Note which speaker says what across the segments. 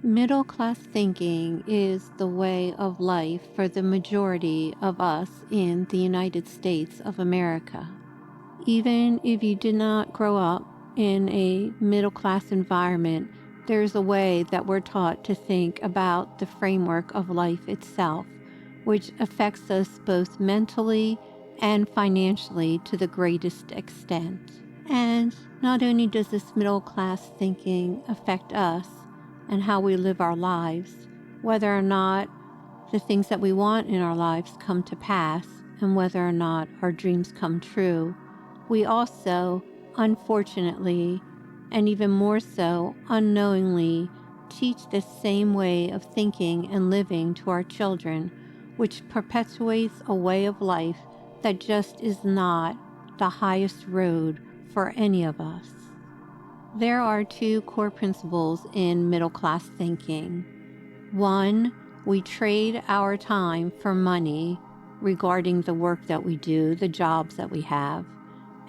Speaker 1: Middle class thinking is the way of life for the majority of us in the United States of America. Even if you did not grow up in a middle class environment, there's a way that we're taught to think about the framework of life itself, which affects us both mentally and financially to the greatest extent. And not only does this middle class thinking affect us and how we live our lives, whether or not the things that we want in our lives come to pass, and whether or not our dreams come true, we also, unfortunately, and even more so unknowingly, teach this same way of thinking and living to our children, which perpetuates a way of life that just is not the highest road for any of us. There are two core principles in middle class thinking. One, we trade our time for money regarding the work that we do, the jobs that we have.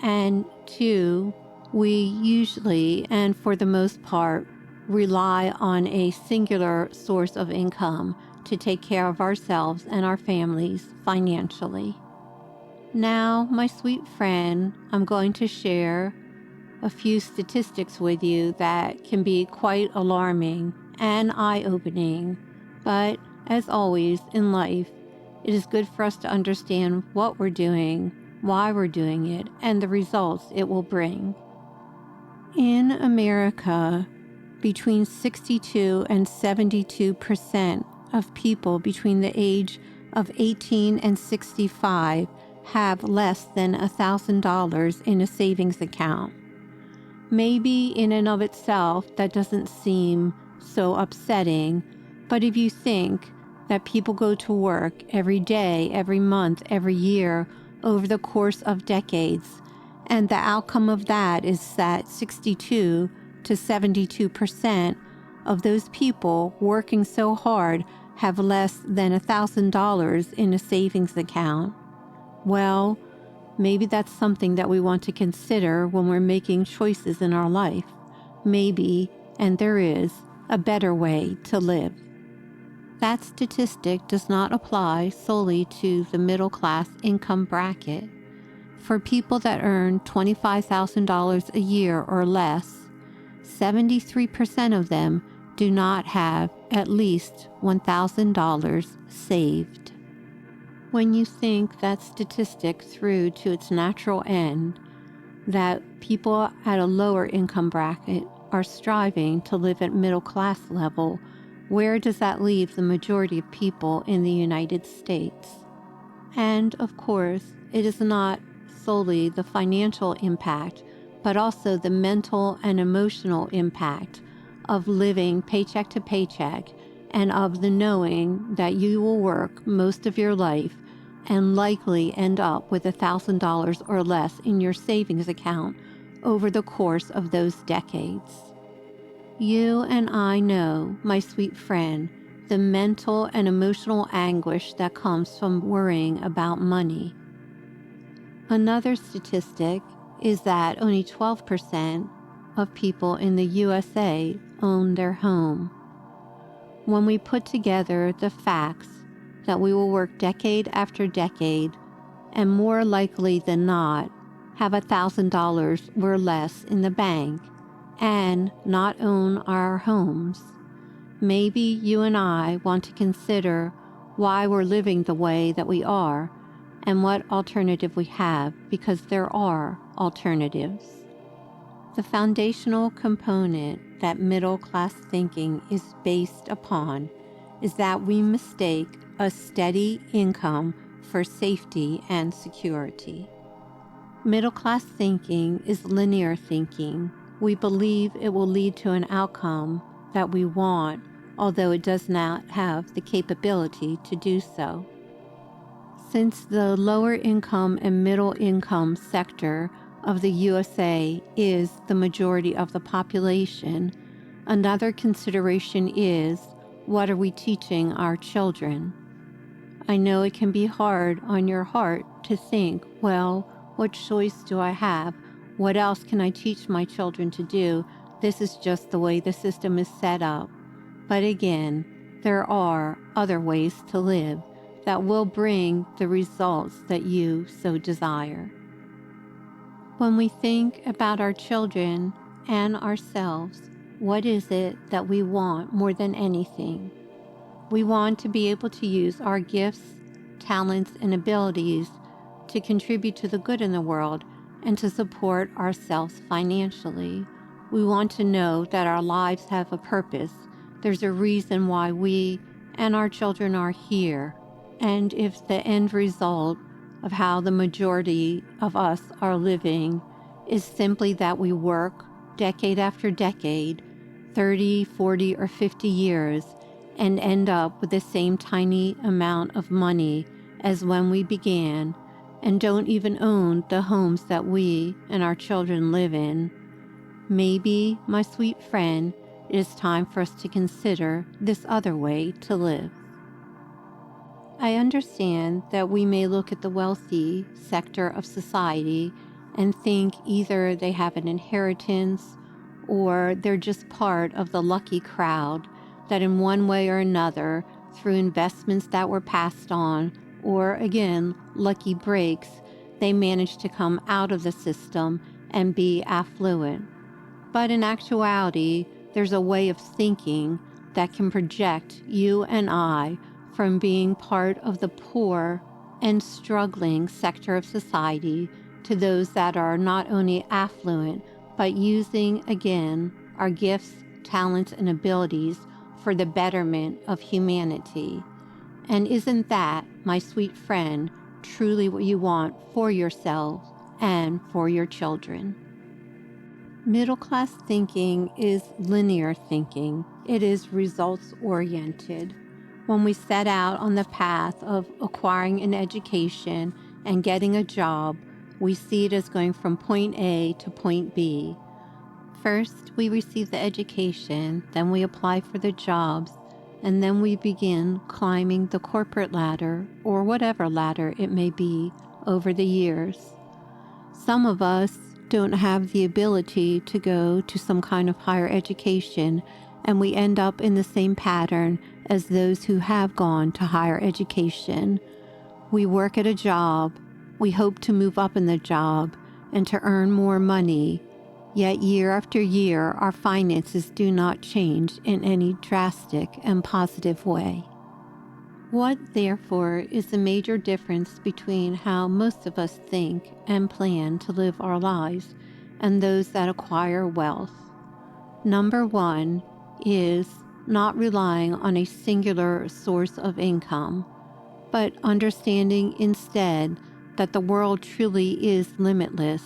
Speaker 1: And two, we usually, and for the most part, rely on a singular source of income to take care of ourselves and our families financially. Now, my sweet friend, I'm going to share a few statistics with you that can be quite alarming and eye-opening, but as always in life, it is good for us to understand what we're doing, why we're doing it, and the results it will bring. In America, between 62 and 72% of people between the age of 18 and 65 have less than $1,000 in a savings account. Maybe in and of itself that doesn't seem so upsetting, but if you think that people go to work every day, every month, every year over the course of decades, and the outcome of that is that 62 to 72% of those people working so hard have less than $1,000 in a savings account, well, maybe that's something that we want to consider when we're making choices in our life. Maybe, and there is, a better way to live. That statistic does not apply solely to the middle class income bracket. For people that earn $25,000 a year or less, 73% of them do not have at least $1,000 saved. When you think that statistic through to its natural end, that people at a lower income bracket are striving to live at middle class level, where does that leave the majority of people in the United States? And of course, it is not solely the financial impact, but also the mental and emotional impact of living paycheck to paycheck, and of the knowing that you will work most of your life and likely end up with $1,000 or less in your savings account over the course of those decades. You and I know, my sweet friend, the mental and emotional anguish that comes from worrying about money. Another statistic is that only 12% of people in the USA own their home. When we put together the facts that we will work decade after decade, and more likely than not, have $1,000 or less in the bank, and not own our homes, maybe you and I want to consider why we're living the way that we are, and what alternative we have, because there are alternatives. The foundational component that middle class thinking is based upon is that we mistake a steady income for safety and security. Middle class thinking is linear thinking. We believe it will lead to an outcome that we want, although it does not have the capability to do so. Since the lower income and middle income sector of the USA is the majority of the population, another consideration is, what are we teaching our children? I know it can be hard on your heart to think, well, what choice do I have? What else can I teach my children to do? This is just the way the system is set up. But again, there are other ways to live that will bring the results that you so desire. When we think about our children and ourselves, what is it that we want more than anything? We want to be able to use our gifts, talents, and abilities to contribute to the good in the world and to support ourselves financially. We want to know that our lives have a purpose. There's a reason why we and our children are here. And if the end result of how the majority of us are living is simply that we work decade after decade, 30, 40, or 50 years, and end up with the same tiny amount of money as when we began, and don't even own the homes that we and our children live in, maybe, my sweet friend, it is time for us to consider this other way to live. I understand that we may look at the wealthy sector of society and think either they have an inheritance or they're just part of the lucky crowd that in one way or another, through investments that were passed on, or again, lucky breaks, they managed to come out of the system and be affluent. But in actuality, there's a way of thinking that can project you and I from being part of the poor and struggling sector of society to those that are not only affluent, but using, again, our gifts, talents, and abilities for the betterment of humanity. And isn't that, my sweet friend, truly what you want for yourself and for your children? Middle-class thinking is linear thinking. It is results-oriented. When we set out on the path of acquiring an education and getting a job, we see it as going from point A to point B. First, we receive the education, then we apply for the jobs, and then we begin climbing the corporate ladder, or whatever ladder it may be, over the years. Some of us don't have the ability to go to some kind of higher education, and we end up in the same pattern as those who have gone to higher education. We work at a job, we hope to move up in the job and to earn more money, yet year after year our finances do not change in any drastic and positive way. What, therefore, is the major difference between how most of us think and plan to live our lives and those that acquire wealth? Number one is not relying on a singular source of income, but understanding instead that the world truly is limitless,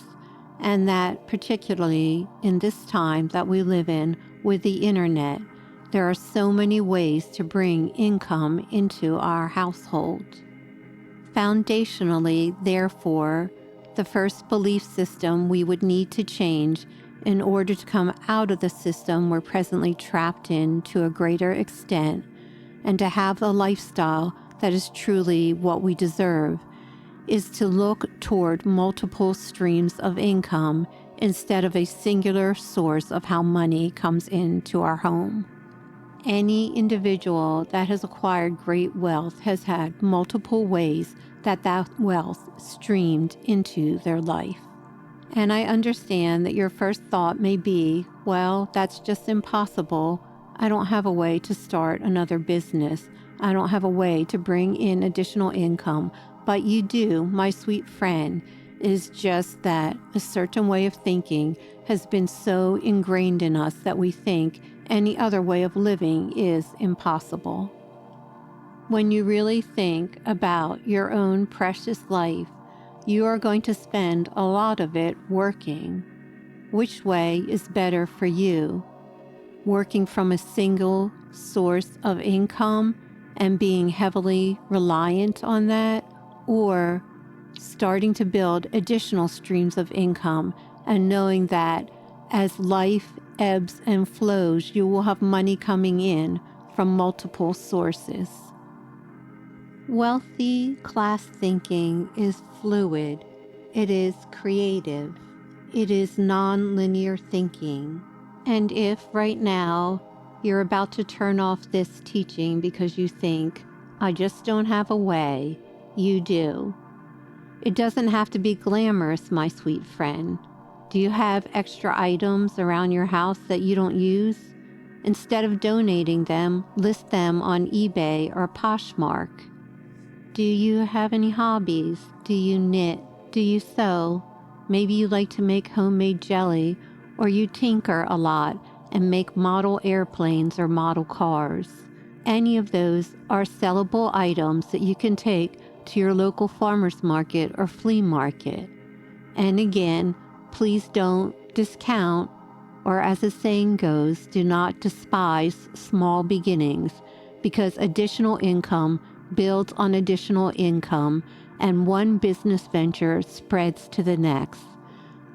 Speaker 1: and that particularly in this time that we live in with the internet, there are so many ways to bring income into our household. Foundationally, therefore, the first belief system we would need to change in order to come out of the system we're presently trapped in to a greater extent, and to have a lifestyle that is truly what we deserve, is to look toward multiple streams of income instead of a singular source of how money comes into our home. Any individual that has acquired great wealth has had multiple ways that wealth streamed into their life. And I understand that your first thought may be, well, that's just impossible. I don't have a way to start another business. I don't have a way to bring in additional income. But you do, my sweet friend. It is just that a certain way of thinking has been so ingrained in us that we think any other way of living is impossible. When you really think about your own precious life, you are going to spend a lot of it working. Which way is better for you? Working from a single source of income and being heavily reliant on that, or starting to build additional streams of income and knowing that as life ebbs and flows, you will have money coming in from multiple sources. Wealthy class thinking is fluid. It is creative. It is non-linear thinking. And if right now You're about to turn off this teaching because you think, I just don't have a way. You do. It doesn't have to be glamorous, my sweet friend. Do you have extra items around your house that you don't use? Instead of donating them, list them on eBay or Poshmark. Do you have any hobbies? Do you knit? Do you sew? Maybe you like to make homemade jelly, or you tinker a lot and make model airplanes or model cars. Any of those are sellable items that you can take to your local farmer's market or flea market. And again, please don't discount, or as the saying goes, do not despise small beginnings, because additional income builds on additional income, and one business venture spreads to the next.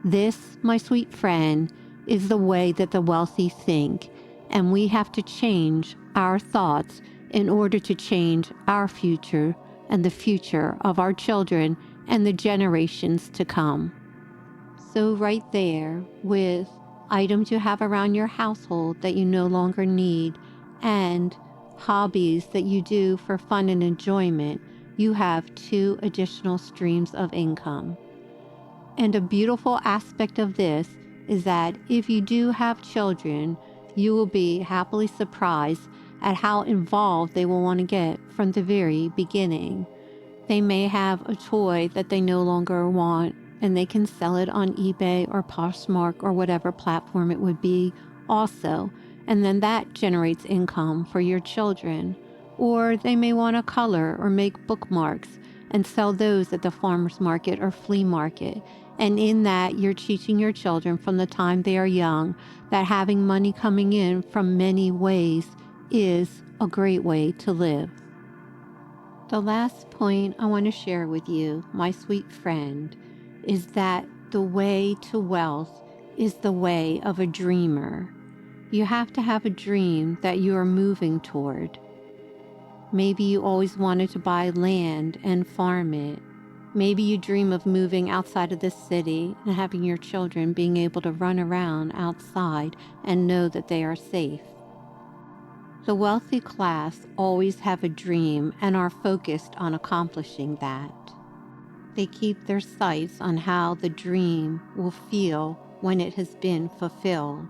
Speaker 1: This, my sweet friend, is the way that the wealthy think, and we have to change our thoughts in order to change our future and the future of our children and the generations to come. So right there, with items you have around your household that you no longer need and hobbies that you do for fun and enjoyment, you have 2 additional streams of income. And a beautiful aspect of this is that if you do have children, you will be happily surprised at how involved they will want to get from the very beginning. They may have a toy that they no longer want, and they can sell it on eBay or Poshmark or whatever platform it would be also, and then that generates income for your children. Or they may want to color or make bookmarks and sell those at the farmer's market or flea market. And in that, you're teaching your children from the time they are young that having money coming in from many ways is a great way to live. The last point I want to share with you, my sweet friend, is that the way to wealth is the way of a dreamer. You have to have a dream that you are moving toward. Maybe you always wanted to buy land and farm it. Maybe you dream of moving outside of the city and having your children being able to run around outside and know that they are safe. The wealthy class always have a dream and are focused on accomplishing that. They keep their sights on how the dream will feel when it has been fulfilled.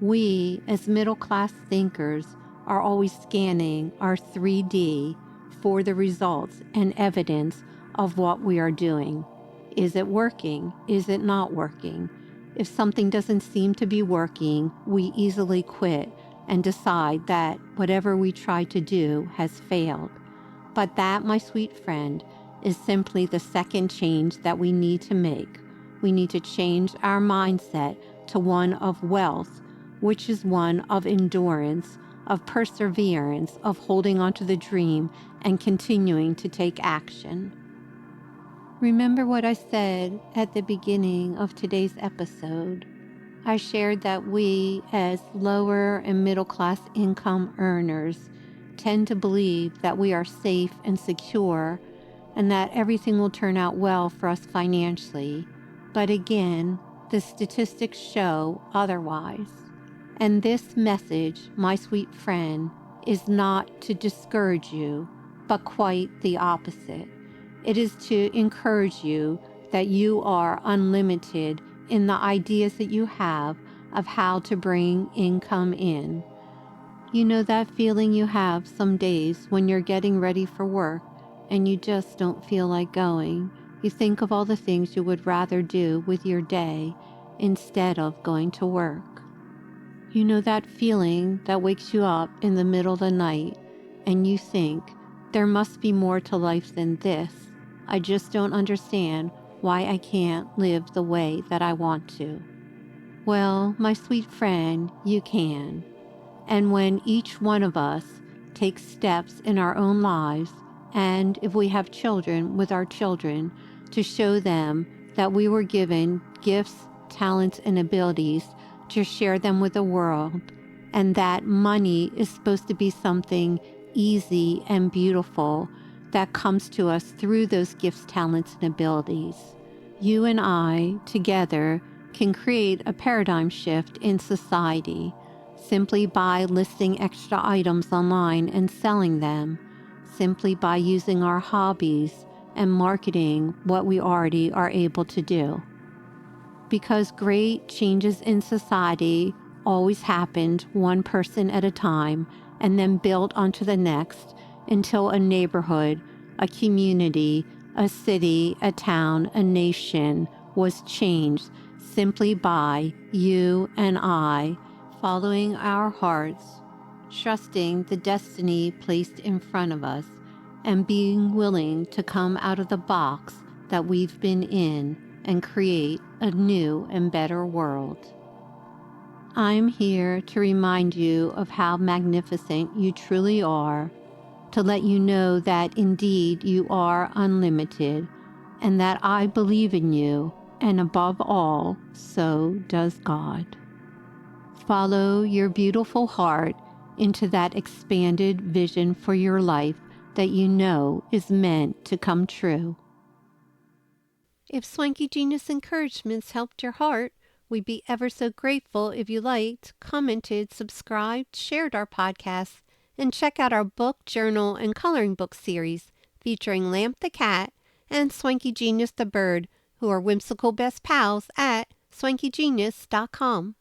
Speaker 1: We, as middle-class thinkers, are always scanning our 3D for the results and evidence of what we are doing. Is it working? Is it not working? If something doesn't seem to be working, we easily quit and decide that whatever we try to do has failed. But that, my sweet friend, is simply the second change that we need to make. We need to change our mindset to one of wealth, which is one of endurance, of perseverance, of holding on to the dream and continuing to take action. Remember what I said at the beginning of today's episode. I shared that we, as lower and middle class income earners, tend to believe that we are safe and secure and that everything will turn out well for us financially. But again, the statistics show otherwise. And this message, my sweet friend, is not to discourage you, but quite the opposite. It is to encourage you that you are unlimited in the ideas that you have of how to bring income in. You know that feeling you have some days when you're getting ready for work and you just don't feel like going. You think of all the things you would rather do with your day instead of going to work. You know that feeling that wakes you up in the middle of the night and you think, there must be more to life than this. I just don't understand why I can't live the way that I want to. Well, my sweet friend, you can. And when each one of us takes steps in our own lives, and if we have children, with our children, to show them that we were given gifts, talents, and abilities to share them with the world, and that money is supposed to be something easy and beautiful that comes to us through those gifts, talents, and abilities. You and I, together, can create a paradigm shift in society simply by listing extra items online and selling them, simply by using our hobbies and marketing what we already are able to do. Because great changes in society always happened one person at a time and then built onto the next until a neighborhood, a community, a city, a town, a nation was changed simply by you and I following our hearts, trusting the destiny placed in front of us, and being willing to come out of the box that we've been in and create a new and better world. I'm here to remind you of how magnificent you truly are, to let you know that indeed you are unlimited, and that I believe in you, and above all, so does God. Follow your beautiful heart into that expanded vision for your life that you know is meant to come true. If Swanky Genius encouragements helped your heart, we'd be ever so grateful if you liked, commented, subscribed, shared our podcast, and check out our book, journal, and coloring book series featuring Lamp the cat and Swanky Genius the bird, who are whimsical best pals at swankygenius.com.